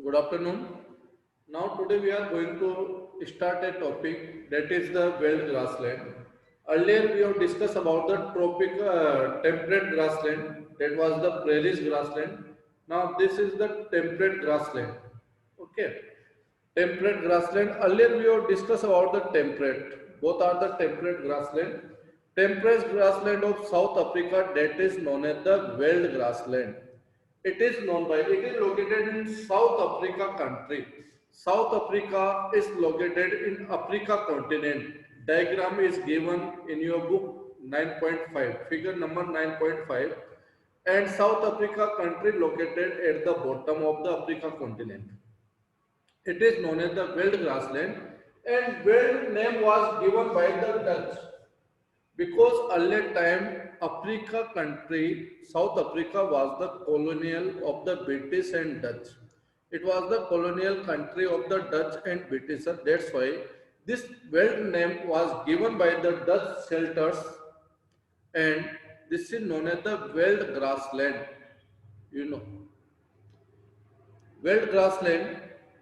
Good afternoon. Now today we are going to start a topic that is the wild grassland. Earlier we have discussed about the temperate grassland, that was the prairies grassland. Now this is the temperate grassland. Okay. Temperate grassland. Earlier we have discussed about the temperate. Both are the temperate grassland. Temperate grassland of South Africa, that is known as the wild grassland. It is located in South Africa country. South Africa is located in Africa continent. Diagram is given in your book 9.5, figure number 9.5. And South Africa country located at the bottom of the Africa continent. It is known as the wild grassland, and wild name was given by the Dutch because earlier time Africa country, South Africa was the colonial of the British and Dutch. It was the colonial country of the Dutch and British. That's why this wild name was given by the Dutch settlers, and this is known as the wild grassland. You know, wild grassland.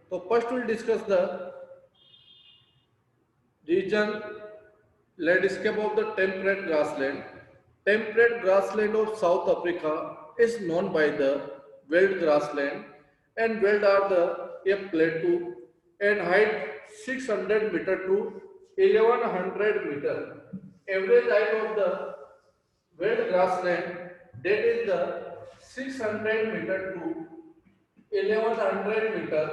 So first we'll discuss the region landscape of the temperate grassland. Temperate grassland of South Africa is known by the wild grassland, and wild are the a plateau and height 600 meter to 1100 meter. Average height of the wild grassland, that is the 600 meter to 1100 meter,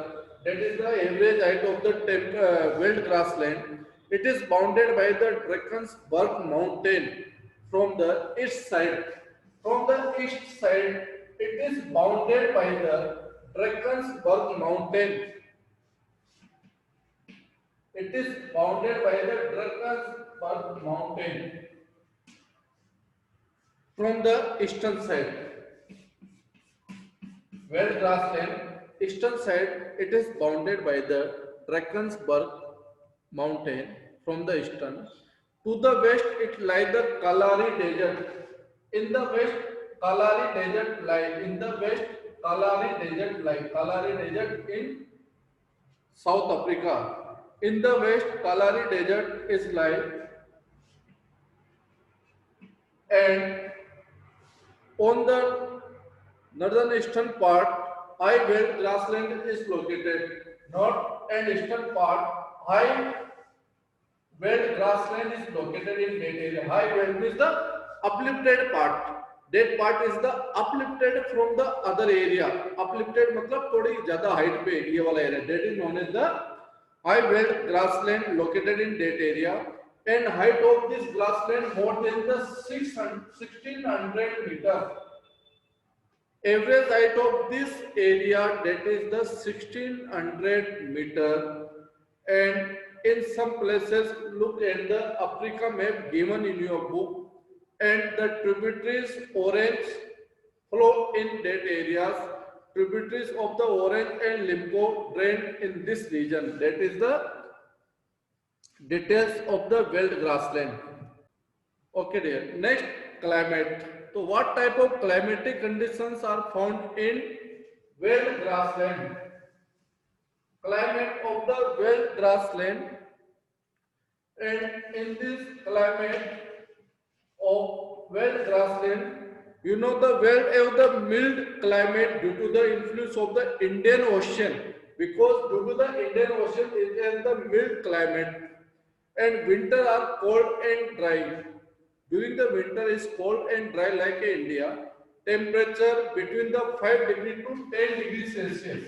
that is the average height of the wild grassland. It is bounded by the Drakensberg mountain from the east side. From the east side, it is bounded by the Drakensberg mountain. It is bounded by the Drakensberg mountain from the eastern side. Wild grassland, eastern side, it is bounded by the Drakensberg mountain from the eastern. To the west, it lies the Kalahari Desert. In the west, Kalahari Desert lies. In the west, Kalahari Desert lies. Kalahari Desert in South Africa. In the west, Kalahari Desert is lies, and on the northern eastern part, high wild grassland is located. North and eastern part, high wild grassland is located in that area. High wild means the uplifted part. That part is the uplifted from the other area. Uplifted मतलब थोड़ी ज़्यादा height पे ये वाला area. That is known as the high wild grassland located in that area. And height of this grassland more than the 1600 meter. Average height of this area, that is the 1600 meter, and in some places look at the Africa map given in your book, and the tributaries orange flow in that areas. Tributaries of the Orange and Limpopo drain in this region. That is the details of the wild grassland. Okay, dear. Next, climate. So, what type of climatic conditions are found in wild grassland? Climate of the wild grassland, and in this climate of wild grassland, you know the wild have the mild climate due to the influence of the Indian Ocean, because due to the Indian Ocean it has the mild climate, and winter are cold and dry. During the winter is cold and dry like India. Temperature between the 5 degree to 10 degrees Celsius.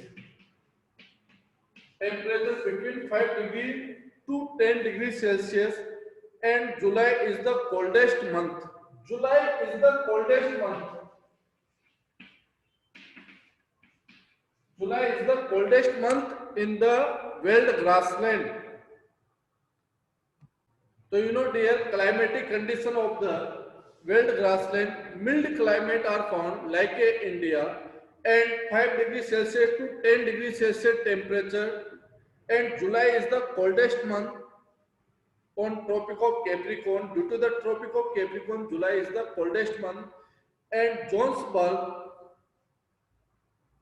Temperature between 5 degree to 10 degrees Celsius, and July is the coldest month. July is the coldest month. July is the coldest month in the wild grassland. So you know dear, climatic condition of the wild grassland, mild climate are found like India, and 5 degrees Celsius to 10 degrees Celsius temperature, and July is the coldest month on Tropic of Capricorn. Due to the Tropic of Capricorn, July is the coldest month, and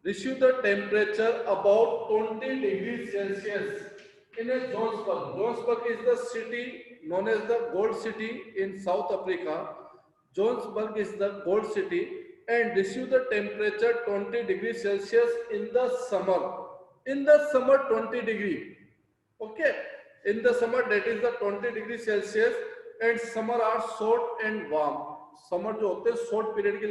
receive the temperature about 20 degrees Celsius in a Johannesburg. Johannesburg is the city known as the Gold City in South Africa. Johannesburg is the Gold City and receive the temperature 20 degrees Celsius in the summer. In the summer 20 degree. Okay. In the summer that is the 20 degrees Celsius and summer are short and warm. Summer जो होते हैं short period के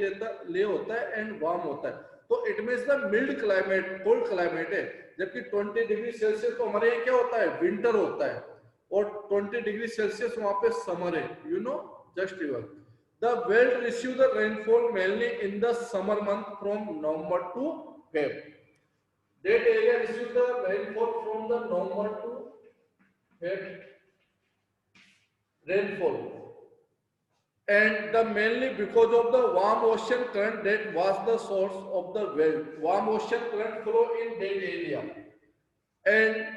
लिए होता है and warm होता है तो it means the mild climate cold climate है जबकि 20 डिग्री सेल्सियस तो हमारे यहाँ क्या होता है विंटर होता है और 20 डिग्री सेल्सियस वहां पे समर है you know just river the world receive the rainfall mainly in the summer month from November to Feb that area receive the rainfall from the November to Feb rainfall and the mainly because of the warm ocean current that was the source of the well. Warm ocean current flow in that area and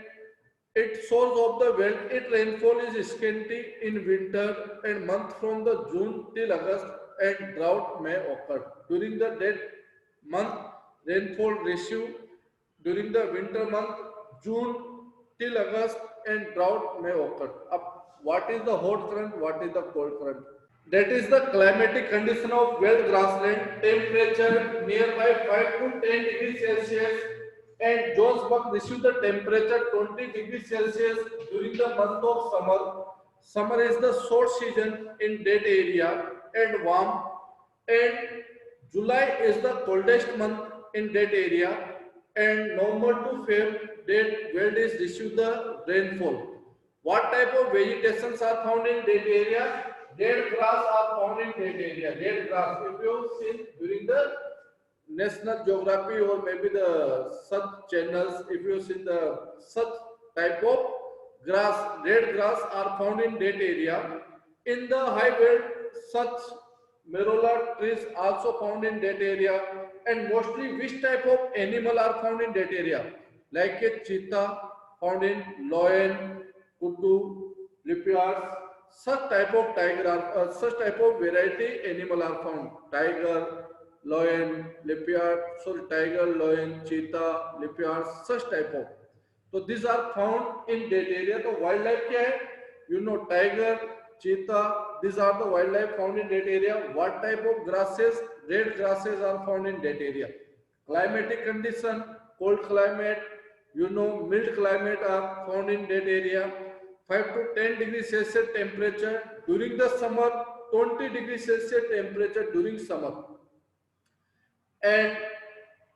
its source of the well. Its rainfall is scanty in winter and month from the June till August and drought may occur during the that month. Rainfall ratio during the winter month June till August and drought may occur. What is the hot current? What is the cold current? That is the climatic condition of wet grassland, temperature nearby 5 to 10 degrees Celsius and Johannesburg receive the temperature 20 degrees Celsius during the month of summer. Summer is the short season in that area and warm and July is the coldest month in that area and November to Feb that world is receive the rainfall. What type of vegetations are found in that area? Dead grass are found in that area. Dead grass. If you see during the National Geography or maybe the such channels, if you see the such type of grass, dead grass are found in that area. In the high belt, such marula trees also found in that area. And mostly, which type of animal are found in that area? Like a cheetah found in Loen, Kudu, leopards. Such type of tiger are such type of variety animal are found. Tiger, lion, leopard, sorry, tiger, lion, cheetah, leopard, such type of. So these are found in that area. So wildlife क्या है? You know, tiger, cheetah. These are the wildlife found in that area. What type of grasses? Red grasses are found in that area. Climatic condition, cold climate, you know, mild climate are found in that area. 5 to 10 degrees Celsius temperature during the summer, 20 degrees Celsius temperature during summer. And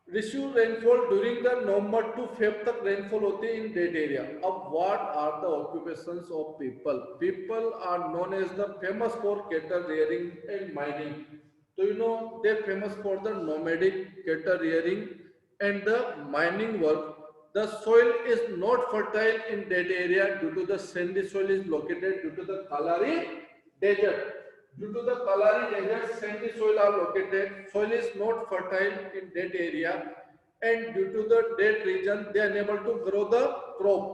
receive rainfall during the November to Feb तक rainfall होती है in that area. अब what are the occupations of people? People are known as the famous for cattle rearing and mining. So you know they're famous for the nomadic cattle rearing and the mining work. The soil is not fertile in that area due to the sandy soil is located due to the Kalahari desert. Due to the Kalahari desert, sandy soil are located. Soil is not fertile in that area and due to the that region, they are unable to grow the crop.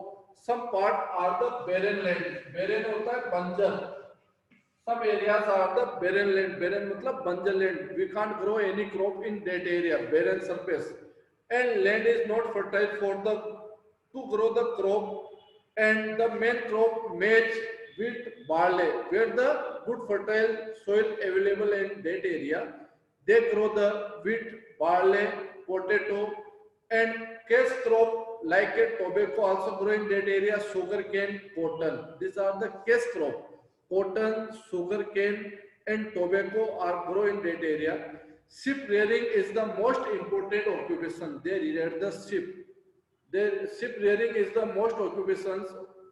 Some part are the barren land. Barren होता है बंजर. Some areas are the barren land. Barren मतलब बंजर land. We can't grow any crop in that area. Barren surface. And land is not fertile for the to grow the crop and the main crop maize, wheat, barley where the good fertile soil available in that area they grow the wheat, barley, potato and cash crop like a tobacco also grow in that area, sugar cane, cotton. These are the cash crop. Cotton, sugar cane and tobacco are grow in that area. Sheep rearing is the most important occupation. They rear the sheep. The sheep rearing is the most occupations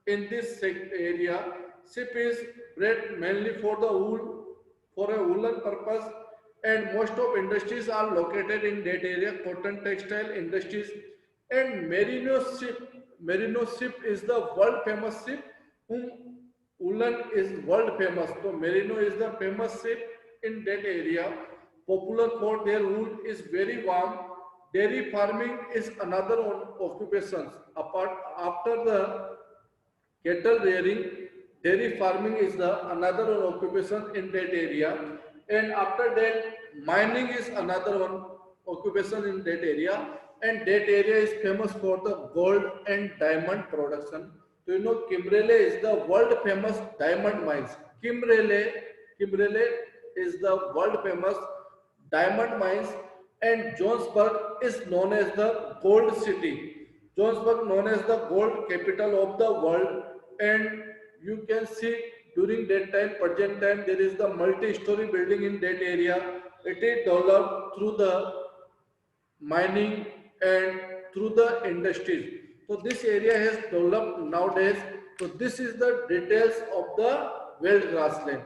in this area. Sheep is bred mainly for the wool, for a woolen purpose, and most of industries are located in that area. Cotton textile industries and merino sheep. Merino sheep is the world famous sheep. Whom woolen is world famous. So merino is the famous sheep in that area. Popular for their wool is very warm. Dairy farming is another occupation. Apart after the cattle rearing, dairy farming is the another occupation in that area. And after that, mining is another one occupation in that area, and that area is famous for the gold and diamond production. Do you know Kimberley is the world famous diamond mines? Kimberley is the world famous diamond mines, and Johannesburg is known as the gold city. Johannesburg known as the gold capital of the world, and you can see during that time, present time, there is the multi-story building in that area. It is developed through the mining and through the industries. So this area has developed nowadays. So this is the details of the Veld grassland.